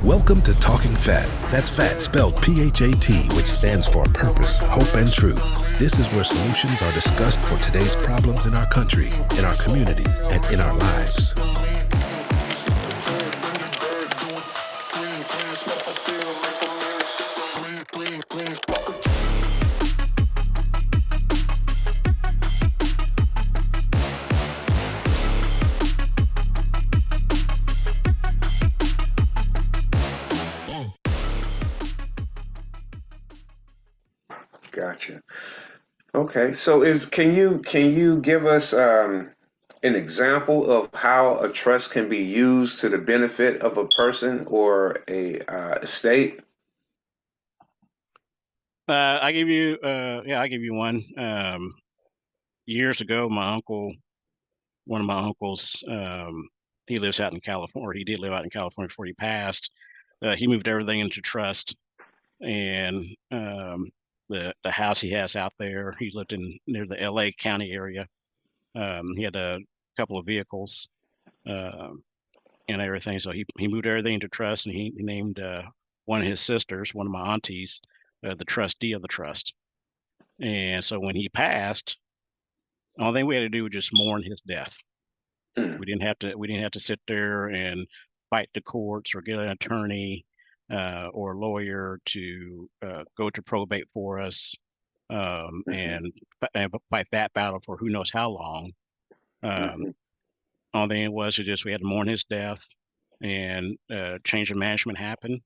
Welcome to Talking Phat. That's Phat spelled P-H-A-T, which stands for purpose, hope, and truth. This is where solutions are discussed for today's problems in our country, in our communities, and in our lives. Gotcha. Okay, so can you give us an example of how a trust can be used to the benefit of a person or a estate? I give you one. Years ago, one of my uncles, he lives out in California. Or he did live out in California before he passed. He moved everything into trust, and the house he has out there, he lived in near the L.A. County area. He had a couple of vehicles and everything, so he moved everything into trust, and he named one of his sisters, one of my aunties, the trustee of the trust. And so when he passed, the only thing we had to do was just mourn his death. Mm, We didn't have to sit there and fight the courts or get an attorney or a lawyer to go to probate for us mhm, and fight that battle for who knows how long. Um, mhm. only thing it was just we had to mourn his death, and change of management happened.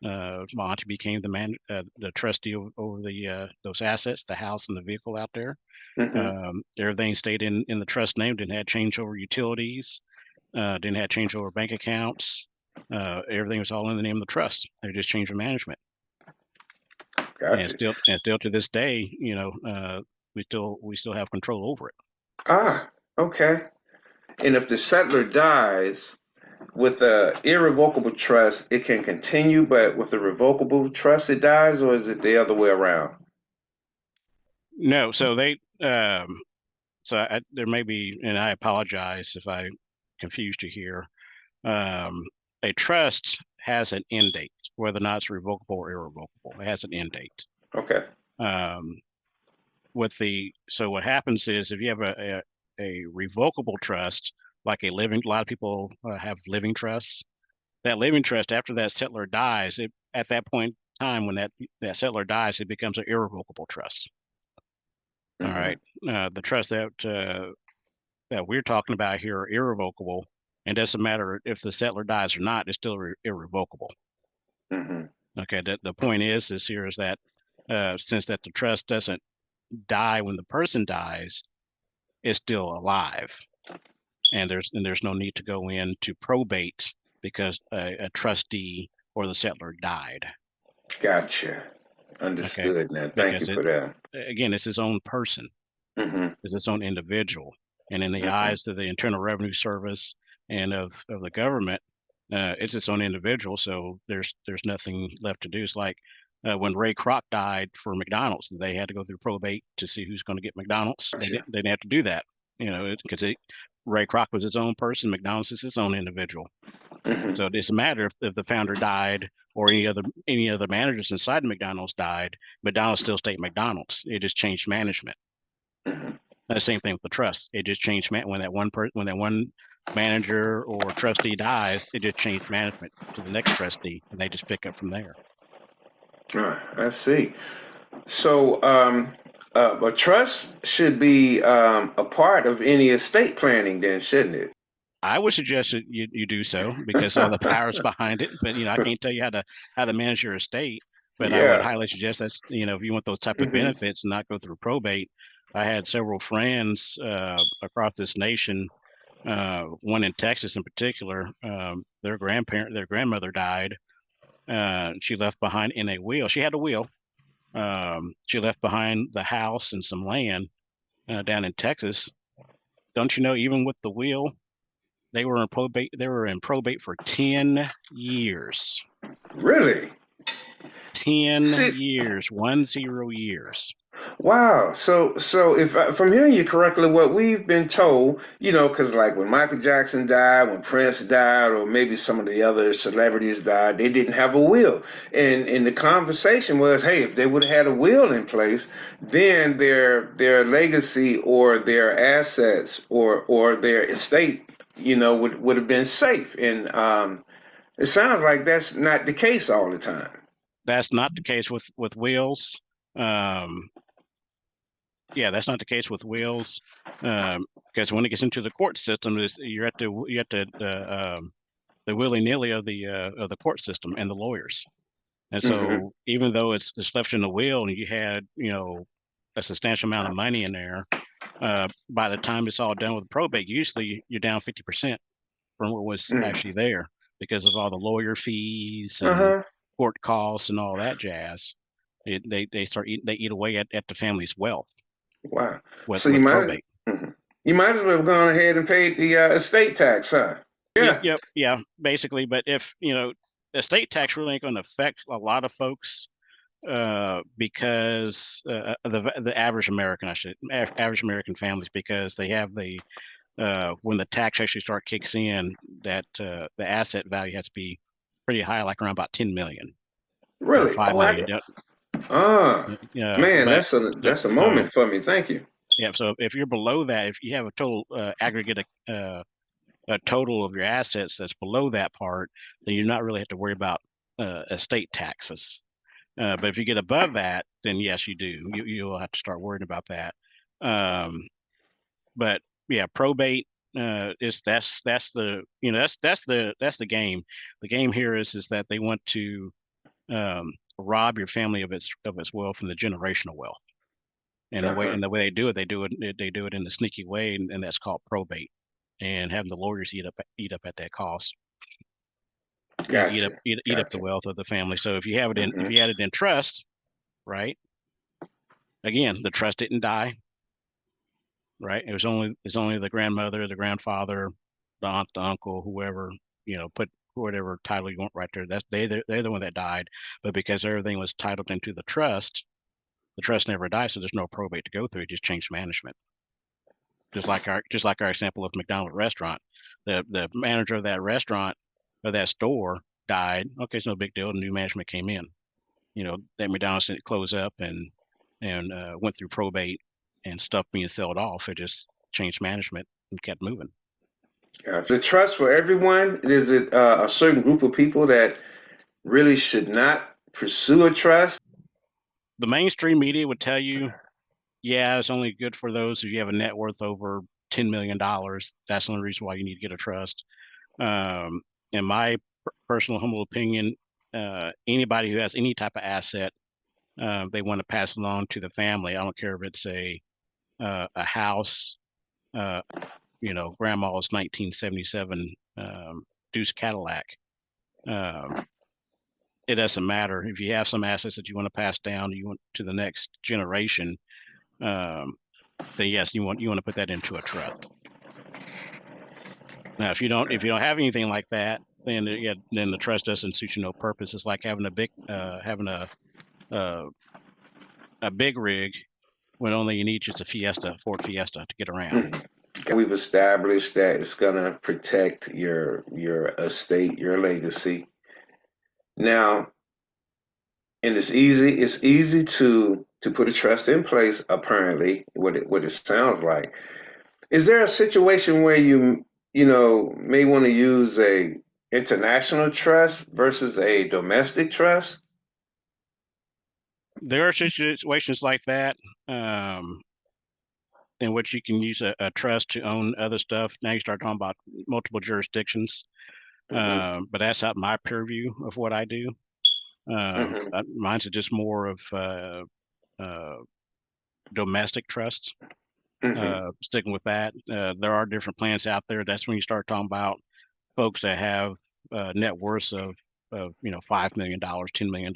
My auntie became the trustee over the those assets, the house and the vehicle out there. Mhm. Everything stayed in the trust name. Didn't have change over utilities. Didn't have change over bank accounts. Everything was all in the name of the trust. They just changed the management, and Gotcha. still to this day, we still have control over it. Ah, okay. And if the settler dies with a irrevocable trust, it can continue, but with a revocable trust, it dies, or is it the other way around? No, there may be, and I apologize if I confused you here. Um, a trust has an end date, whether or not it's revocable or irrevocable. It has an end date. Okay. Um, so what happens is if you have a revocable trust, like a lot of people have living trusts. That living trust, after that settler dies, at that point in time when that settler dies, it becomes an irrevocable trust. All Mhm. right, the trust that we're talking about here are irrevocable, and doesn't matter if the settler dies or not; it's still irrevocable. Mhm. Okay, the point is here is that since that the trust doesn't die when the person dies, it's still alive, and there's no need to go into probate because a trustee or the settler died. Gotcha. Okay, Understood now. Thank you because for that. it's his own person, Mhm. it's its own individual, and in the Mhm. eyes of the Internal Revenue Service and of the government, it's its own individual. So there's nothing left to do. It's like when Ray Kroc died for McDonald's, they had to go through probate to see who's going to get McDonald's. Gotcha. They didn't have to do that, because Ray Kroc was his own person. McDonald's is his own individual. Mhm. So it doesn't matter if the founder died or any other managers inside McDonald's died. McDonald's still stayed McDonald's. It just changed management. Mhm. The same thing with the trust. It just changed when that one manager or trustee dies, it just changed management to the next trustee, and they just pick up from there. I see. So, a trust should be a part of any estate planning, then, shouldn't it? I would suggest that you do so because of the powers behind it. But I can't tell you how to manage your estate. But I would Yeah. highly suggest if you want those type of Mhm. benefits and not go through probate. I had several friends across this nation. One in Texas in particular. Their grandmother died. She left behind in a will. She had a will. She left behind the house and some land down in Texas. Don't you know? Even with the will, they were in probate. They were in probate for 10 years. Really? Ten See, years, 10 years. Wow. So if if I'm hearing you correctly, what we've been told, because like when Michael Jackson died, when Prince died, or maybe some of the other celebrities died, they didn't have a will. And the conversation was, hey, if they would have had a will in place, then their legacy or their assets or their estate, would have been safe. And it sounds like that's not the case all the time. That's not the case with wills. Um, yeah, that's not the case with wills, because when it gets into the court system, you're at the willy nilly of the court system and the lawyers. And Hmm. so even though it's left in the will and you had a substantial amount of money in there, by the time it's all done with probate, usually you're down 50% from what was Mm. actually there because of all the lawyer fees and Uh-huh. court costs and all that jazz. They eat away at the family's wealth Wow. with So probate. mhm. You might as well have gone ahead and paid the estate tax, huh? Yep, Yeah. yep, yeah, basically. But if estate tax really ain't going to affect a lot of folks, because the average American, average American families, because they have the when the tax actually start kicks in, that the asset value has to be pretty high, like around about 10 million or Really? 5 Oh, million. man, But that's a so moment for me. Thank you. yeah, so if you're below that, if you have a total aggregate a total of your assets that's below that part, then you're not really have to worry about estate taxes. But if you get above that, then yes, you do. You'll have to start worrying about that. Um, but yeah, probate is that's the that's the game. The game here is that they want to rob your family of its wealth and the generational wealth. Uh-huh. And the way they do it in a sneaky way, and that's called probate, and having the lawyers eat up at that cost. Gotcha. Eat up the Gotcha. wealth of the family. So if Hmm. you had it in trust, right? Again, the trust didn't die, right? It's only the grandmother, the grandfather, the aunt, the uncle, whoever, put whatever title you want right there. They're the one that died. But because everything was titled into the trust never died, so there's no probate to go through. It just changed management. Just like our example of McDonald's restaurant. The manager of that restaurant of that store died. Okay, it's no big deal. New management came in. That McDonald's didn't close up and went through probate and stuff being sold off. It just changed management and kept moving. Gotcha. The trust for everyone, is it a certain group of people that really should not pursue a trust? The mainstream media would tell you, yeah, it's only good for those if you have a net worth over $10 million. That's the only reason why you need to get a trust. In my personal humble opinion, anybody who has any type of asset, they want to pass it along to the family. I don't care if it's a house, uh, grandma's 1977 Deuce Cadillac. Um, it doesn't matter if you have some assets that you want to pass down, you want to the next generation. Um, then yes, you want to put that into a trust. Now, if you don't have anything like that, then yeah, then the trust doesn't suit you no purpose. It's like having uh, a big rig when only you need just a Ford Fiesta to get around. Mhm. We've established that it's gonna protect your estate, your legacy. Now, and it's easy to put a trust in place, apparently, what it sounds like. Is there a situation where you may want to use a international trust versus a domestic trust? There are situations like that, um, in which you can use a trust to own other stuff. Now you start talking about multiple jurisdictions, Hmm. but that's not my purview of what I do. Hmm. Mine's just more of uh, domestic trusts. Hmm. Sticking with that, there are different plans out there. That's when you start talking about folks that have net worths of $5 million, $10 million,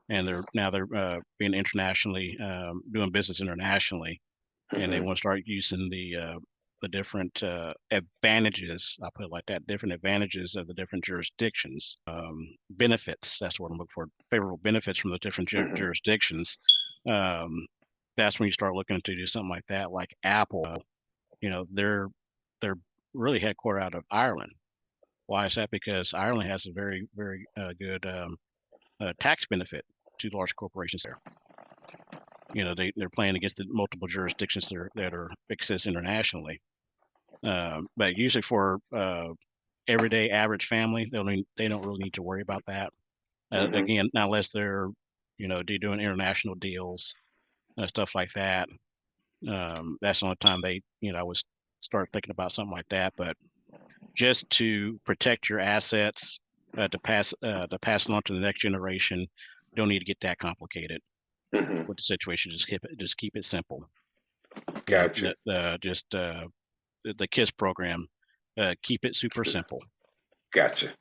and they're being internationally doing business internationally, and they Hmm. want to start using the different advantages. I'll put it like that: different advantages of the different jurisdictions, benefits. That's what I'm looking for: favorable benefits from the different Hmm. jurisdictions. Um, that's when you start looking to do something like that. Like Apple, they're really headquartered out of Ireland. Why is that? Because Ireland has a very, very good tax benefit to large corporations there. They're playing against the multiple jurisdictions that are exist internationally. But usually for everyday average family, they don't really need to worry about that. Again, not unless they're doing international deals, stuff like that. That's the only time they I would start thinking about something like that. But just to protect your assets, to pass it on to the next generation, don't need to get that complicated with the situation. Just keep it simple. Gotcha. The KISS program, keep it super simple. Gotcha.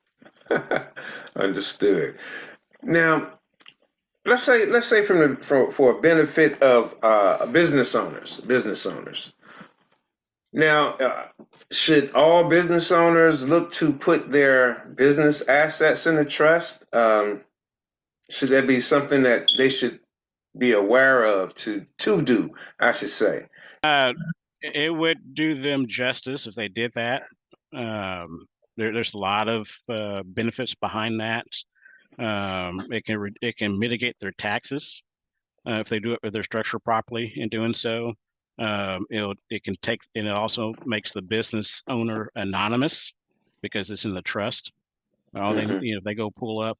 Understood. Now, let's say for a benefit of business owners. Now, should all business owners look to put their business assets in a trust? Should that be something that they should be aware of to do, I should say? It would do them justice if they did that. There's a lot of benefits behind that. It can mitigate their taxes if they do it with their structure properly in doing so. It also makes the business owner anonymous because it's in the trust. They go pull up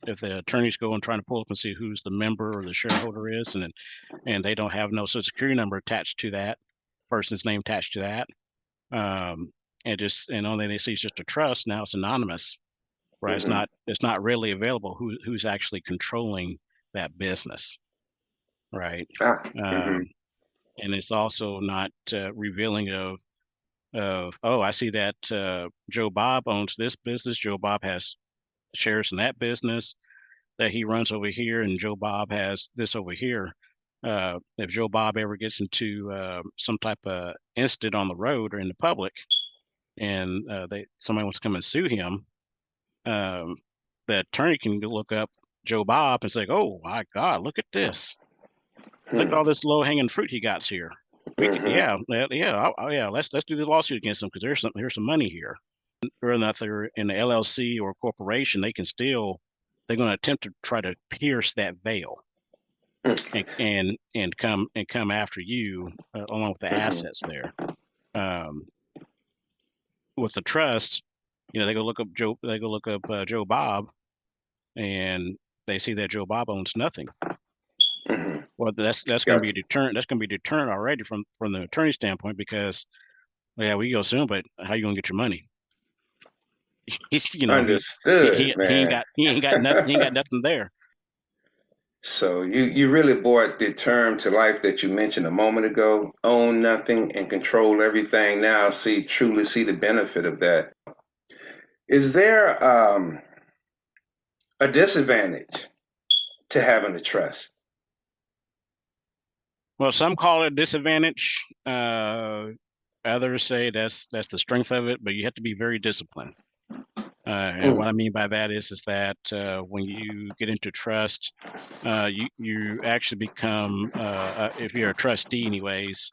if the attorneys go and trying to pull up and see who's the member or the shareholder is, and they don't have no social security number attached to that person's name attached to that, and only they see it's just a trust. Now it's anonymous, right? It's not readily available who's actually controlling that business, right? And it's also not revealing of oh, I see that Joe Bob owns this business. Joe Bob has shares in that business that he runs over here, and Joe Bob has this over here. If Joe Bob ever gets into some type of incident on the road or in the public, and somebody wants to come and sue him, the attorney can look up Joe Bob and say, "Oh my God, look at this! Look at all this low hanging fruit he got here. Yeah, let's do the lawsuit against him because there's some money here." Whether or not they're in an LLC or a corporation, they're going to attempt to try to pierce that veil and come after you along with the assets there. With the trust, they go look up Joe Bob, and they see that Joe Bob owns nothing. Well, that's going to be a deterrent. That's going to be a deterrent already from the attorney standpoint because, yeah, we go soon, but how you going to get your money? Understood, man. He ain't got nothing. He ain't got nothing there. So you really brought the term to life that you mentioned a moment ago. Own nothing and control everything. Now truly see the benefit of that. Is there a disadvantage to having a trust? Well, some call it a disadvantage. Others say that's the strength of it, but you have to be very disciplined. And what I mean by that is that when you get into trust, you actually become, if you're a trustee anyways,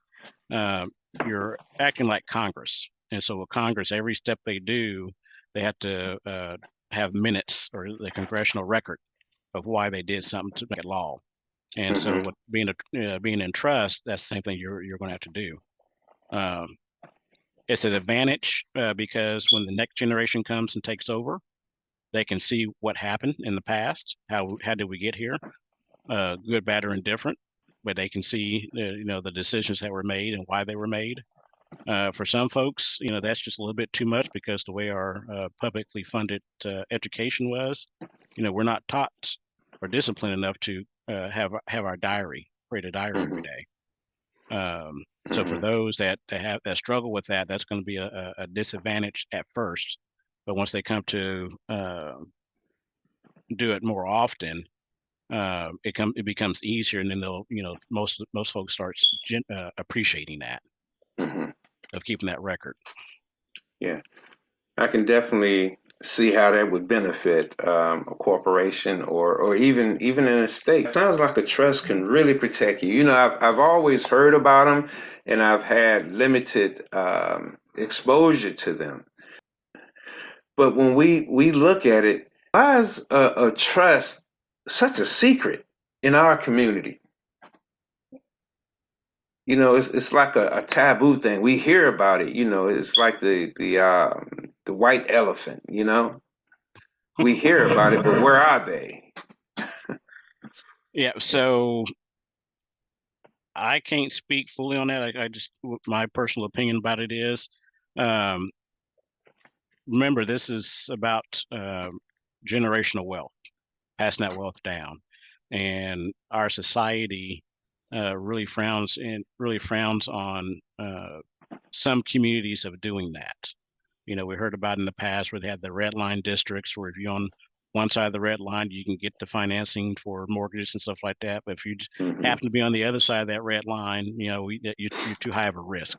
you're acting like Congress. And so with Congress, every step they do, they have to have minutes or the congressional record of why they did something to make it law. And so with being in trust, that's the same thing you're going to have to do. It's an advantage because when the next generation comes and takes over, they can see what happened in the past. How did we get here? Good, bad, or indifferent. But they can see the decisions that were made and why they were made. For some folks, that's just a little bit too much because the way our publicly funded education was, we're not taught or disciplined enough to have our diary, create a diary every day. So for those that struggle with that, that's going to be a disadvantage at first. But once they come to do it more often, it becomes easier, and then they'll most folks start appreciating that of keeping that record. Yeah, I can definitely see how that would benefit a corporation or even an estate. Sounds like a trust can really protect you. You know, I've always heard about them, and I've had limited exposure to them. But when we look at it, why is a trust such a secret in our community? You know, it's like a taboo thing. We hear about it. You know, it's like the white elephant. You know, we hear about it, but where are they? Yeah, so I can't speak fully on that. I just, my personal opinion about it is, um, remember, this is about generational wealth, passing that wealth down, and our society really frowns on some communities of doing that. You know, we heard about in the past where they had the red line districts, where if you're on one side of the red line, you can get the financing for mortgages and stuff like that. But if you Hmm. happen to be on the other side of that red line, you know, you're too high of a risk,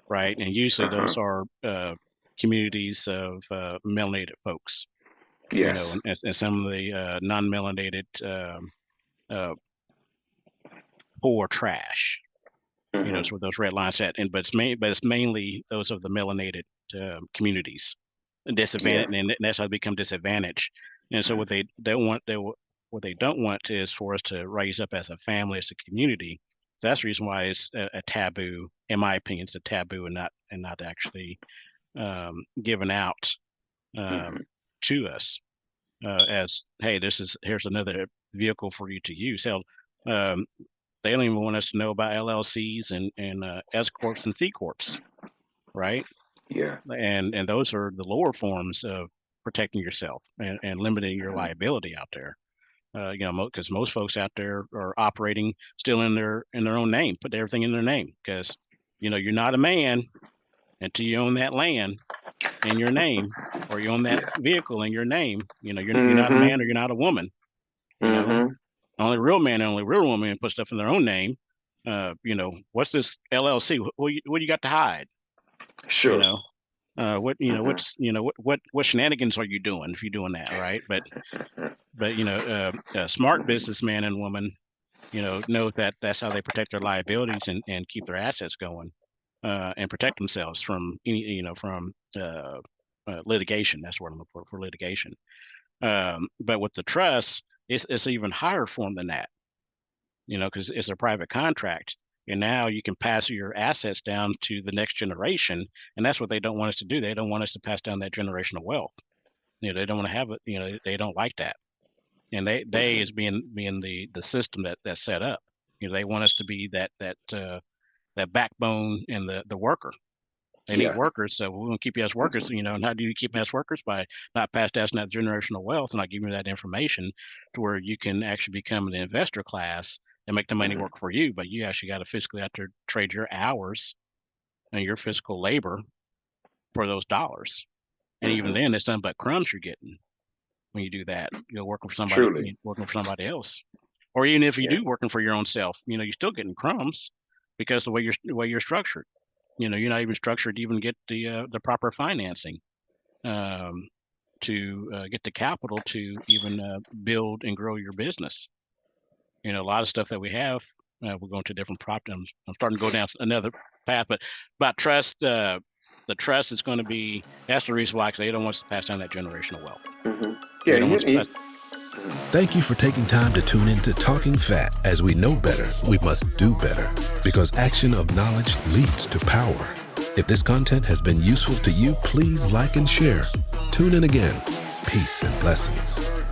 right? And usually Uh-huh. those are communities of melanated folks, you know, Yes. and some of the non-melanated uh, poor trash. You know, Hmm. it's where those red lines set, and but it's mainly those of the melanated communities, Yeah. disadvantage, and that's how they become disadvantaged. And so what they don't want is for us to raise up as a family, as a community. So that's the reason why it's a taboo. In my opinion, it's a taboo and not actually given out um, Hmm. to us as, hey, here's another vehicle for you to use. Hell, um, they don't even want us to know about LLCs and S corps and C corps, right? Yeah. And those are the lower forms of protecting yourself and limiting your Hmm. liability out there. You know, because most folks out there are operating still in their own name, put everything in their name, because you know you're not a man until you own that land in your name, or you own that Yeah. vehicle in your name. You know, you're not a Hmm. man or you're not a woman. You know, Hmm. only real man and only real woman put stuff in their own name. You know, what's this LLC? What do you got to hide? You Sure. know, Hmm. what shenanigans are you doing if you're doing that, right? But you know, a smart businessman and woman, you know that that's how they protect their liabilities and keep their assets going, and protect themselves from any, from litigation. That's what I'm looking for litigation. But with the trust, it's an even higher form than that, you know, because it's a private contract. And now you can pass your assets down to the next generation. And that's what they don't want us to do. They don't want us to pass down that generational wealth. You know, they don't want to have it, you know, they don't like that. And they Hmm. is being the system that's set up. You know, they want us to be that backbone and the worker. They need Yeah. workers, so we're going to keep you as workers. You know, and how do you keep them as workers? By not pass down that generational wealth and not giving you that information to where you can actually become an investor class and make the money Hmm. work for you. But you actually got to physically have to trade your hours and your physical labor for those dollars. And even Hmm. then, it's nothing but crumbs you're getting when you do that. You're Truly. working for somebody else, or even if you Yeah. do working for your own self, you know, you're still getting crumbs because the way you're structured. You know, you're not even structured to even get the proper financing um, to get the capital to even build and grow your business. You know, a lot of stuff that we have, we're going to different prop. I'm starting to go down another path, but about trust, the trust is going to be, that's the reason why, because they don't want us to pass down that generational wealth. Hmm. Yeah. They don't want us to pass. Thank you for taking time to tune in to Talking Phat. As we know better, we must do better, because action of knowledge leads to power. If this content has been useful to you, please like and share. Tune in again. Peace and blessings.